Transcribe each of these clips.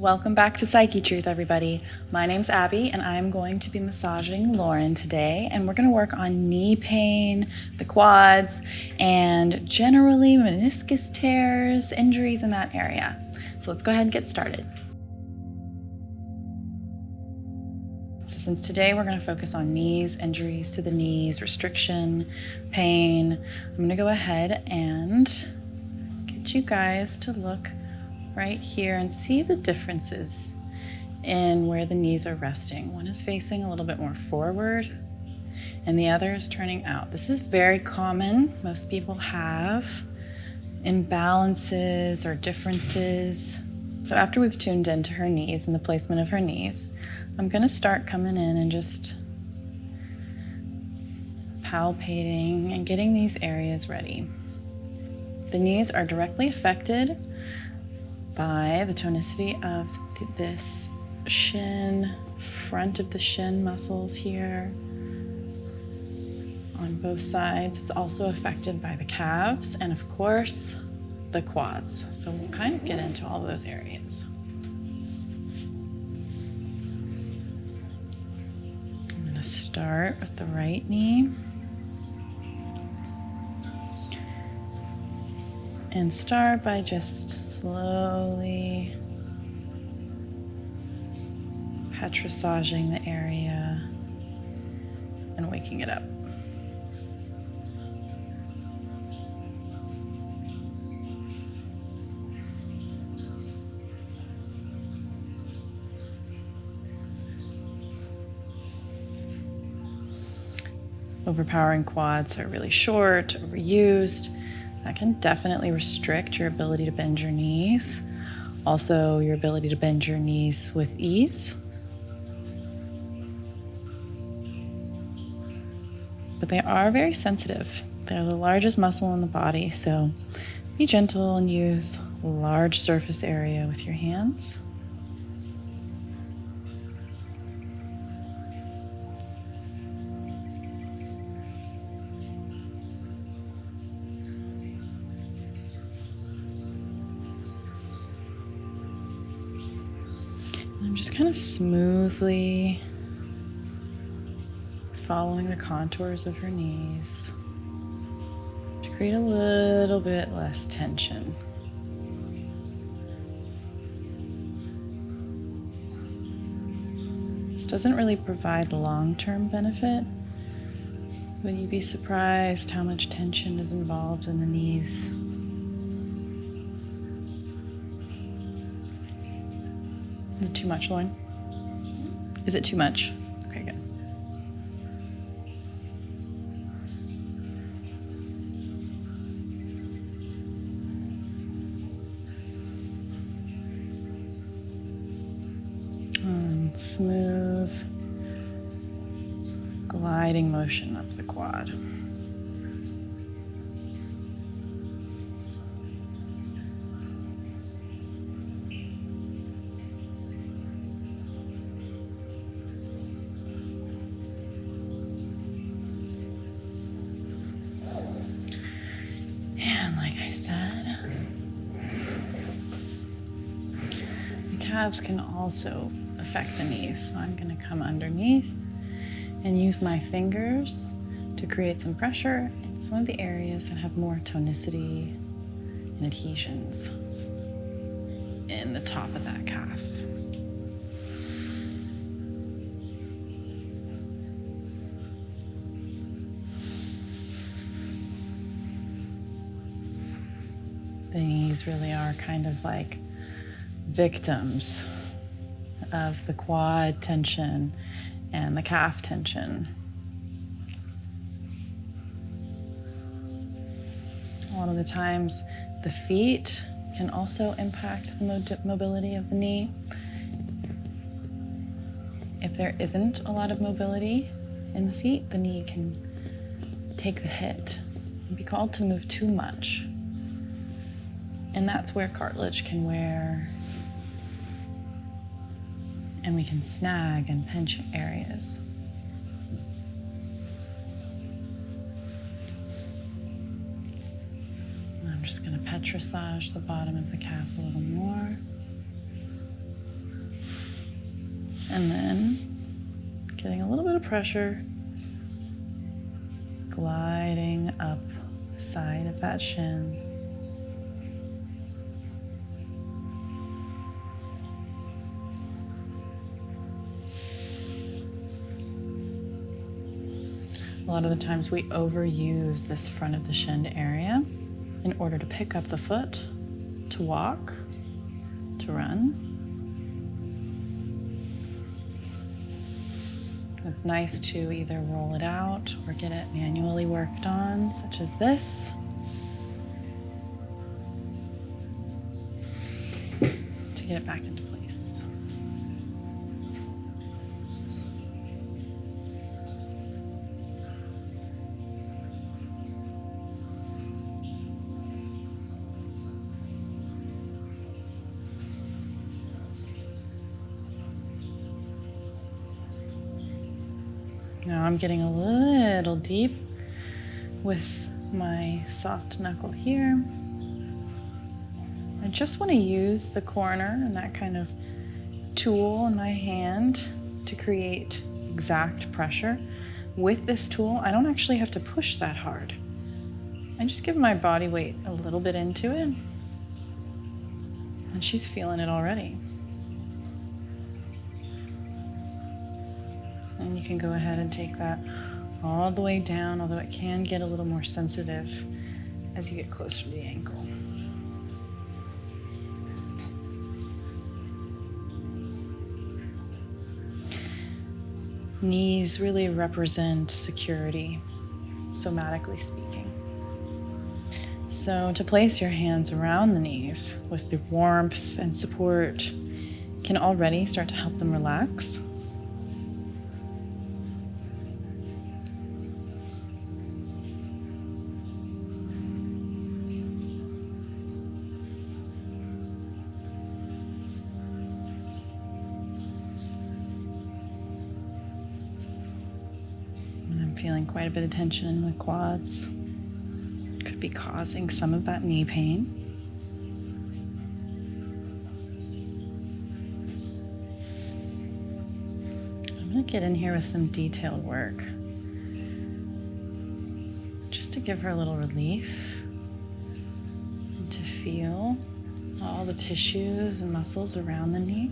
Welcome back to Psyche Truth, everybody. My name's Abby, and I'm going to be massaging Lauren today, and we're going to work on knee pain, the quads, and generally meniscus tears, injuries in that area. So let's go ahead and get started. So since today we're going to focus on knees, injuries to the knees, restriction, pain, I'm going to go ahead and get you guys to look right here and see the differences in where the knees are resting. One is facing a little bit more forward and the other is turning out. This is very common. Most people have imbalances or differences. So after we've tuned into her knees and the placement of her knees, I'm going to start coming in and just palpating and getting these areas ready. The knees are directly affected by the tonicity of this shin, front of the shin muscles here on both sides. It's also affected by the calves and, of course, the quads. So we'll kind of get into all of those areas. I'm going to start with the right knee and start by just slowly petrissaging the area and waking it up. Overpowering quads are really short, overused. That can definitely restrict your ability to bend your knees. Also, your ability to bend your knees with ease. But they are very sensitive. They're the largest muscle in the body, so be gentle and use a large surface area with your hands. I'm just kind of smoothly following the contours of her knees to create a little bit less tension. This doesn't really provide long-term benefit, but you'd be surprised how much tension is involved in the knees. Is it too much, Lauren? Is it too much? Okay, good. And smooth gliding motion up the quad. Calves can also affect the knees. So I'm going to come underneath and use my fingers to create some pressure in some of the areas that have more tonicity and adhesions in the top of that calf. The knees really are kind of like victims of the quad tension and the calf tension. A lot of the times the feet can also impact the mobility of the knee. If there isn't a lot of mobility in the feet, the knee can take the hit and be called to move too much. And that's where cartilage can wear and we can snag and pinch areas. I'm just going to petrissage the bottom of the calf a little more. And then getting a little bit of pressure, gliding up the side of that shin. A lot of the times we overuse this front of the shin area in order to pick up the foot, to walk, to run. It's nice to either roll it out or get it manually worked on, such as this. To get it back into place. Now I'm getting a little deep with my soft knuckle here. I just want to use the corner and that kind of tool in my hand to create exact pressure. With this tool, I don't actually have to push that hard. I just give my body weight a little bit into it, and she's feeling it already. And you can go ahead and take that all the way down, although it can get a little more sensitive as you get closer to the ankle. Knees really represent security, somatically speaking. So to place your hands around the knees with the warmth and support can already start to help them relax. Feeling quite a bit of tension in the quads. Could be causing some of that knee pain. I'm going to get in here with some detailed work, just to give her a little relief and to feel all the tissues and muscles around the knee.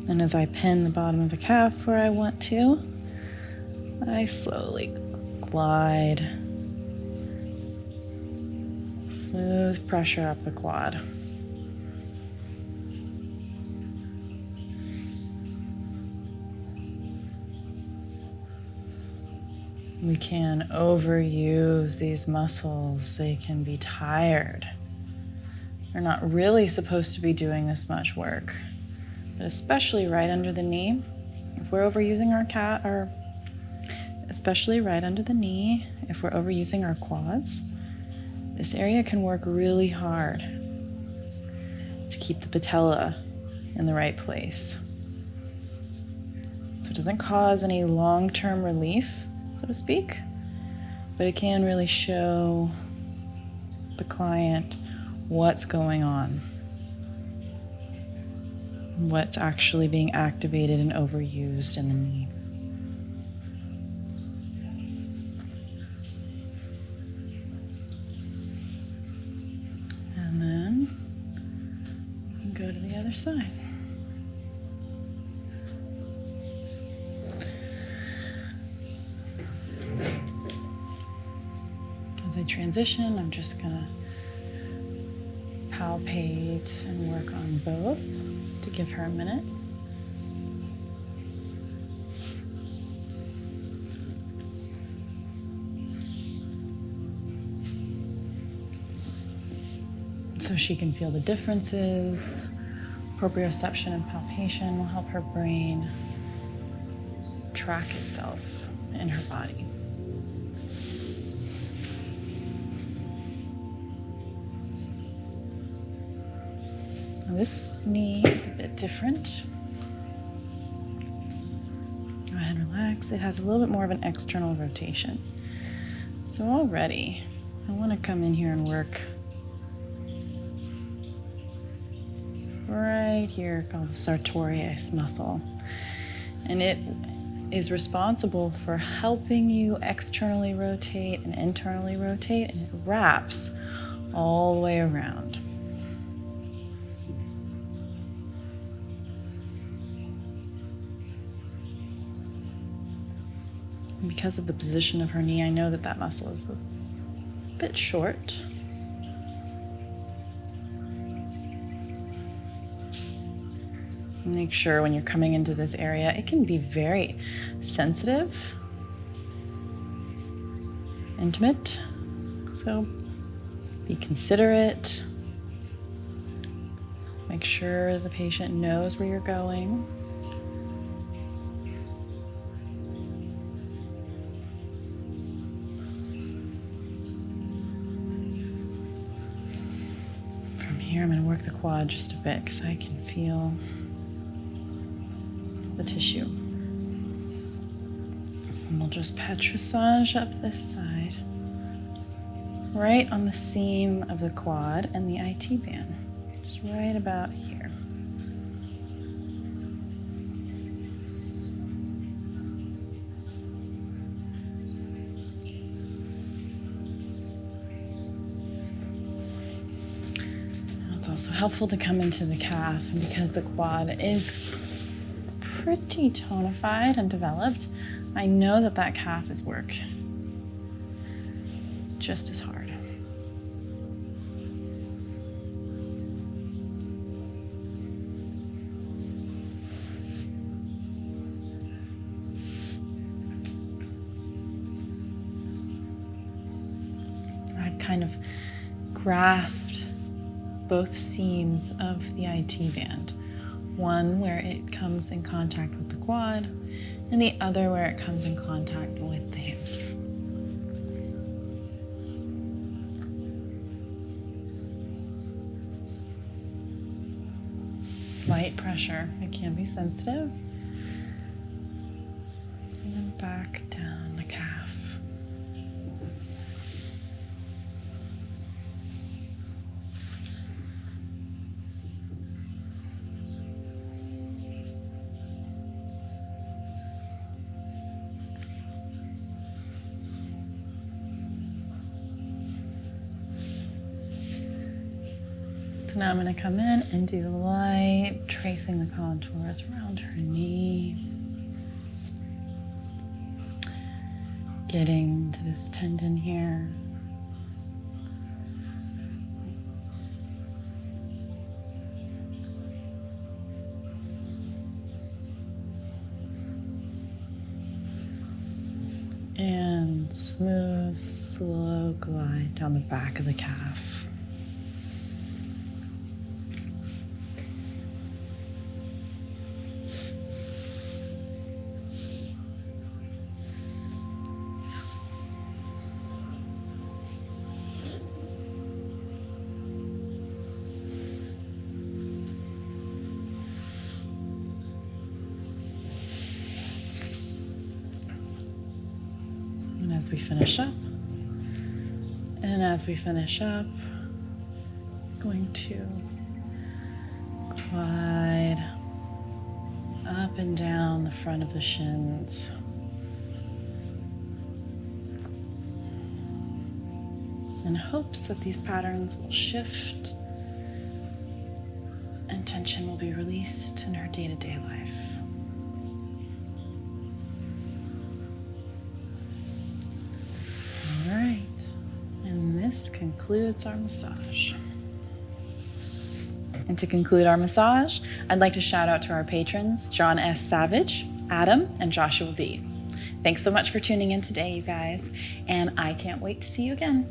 And as I pin the bottom of the calf where I want to, I slowly glide, smooth pressure up the quad. We can overuse these muscles. They can be tired. They're not really supposed to be doing this much work. But especially right under the knee, if we're overusing especially right under the knee, if we're overusing our quads, this area can work really hard to keep the patella in the right place. So it doesn't cause any long-term relief, so to speak, but it can really show the client what's going on. What's actually being activated and overused in the knee. And then go to the other side. As I transition, I'm just gonna palpate and work on both. To give her a minute. So she can feel the differences. Proprioception and palpation will help her brain track itself in her body. this knee is a bit different. Go ahead and relax. It has a little bit more of an external rotation. So already, I want to come in here and work right here called the Sartorius muscle. And it is responsible for helping you externally rotate and internally rotate, and it wraps all the way around. And because of the position of her knee, I know that that muscle is a bit short. Make sure when you're coming into this area, it can be very sensitive, intimate, so be considerate. Make sure the patient knows where you're going. From here, I'm going to work the quad just a bit because I can feel the tissue. And we'll just petrissage up this side, right on the seam of the quad and the IT band, just right about here. Now it's also helpful to come into the calf, and because the quad is pretty tonified and developed, I know that that calf is work just as hard. I've kind of grasped both seams of the IT band. One where it comes in contact with the quad, and the other where it comes in contact with the hamstring. Light pressure, it can be sensitive. And then back down the calf. So now I'm going to come in and do light tracing the contours around her knee. Getting to this tendon here. And smooth, slow glide down the back of the calf. As we finish up, going to glide up and down the front of the shins. In hopes that these patterns will shift and tension will be released in her day-to-day life. All right, and this concludes our massage. And to conclude our massage, I'd like to shout out to our patrons, John S. Savage, Adam, and Joshua B. Thanks so much for tuning in today, you guys, and I can't wait to see you again.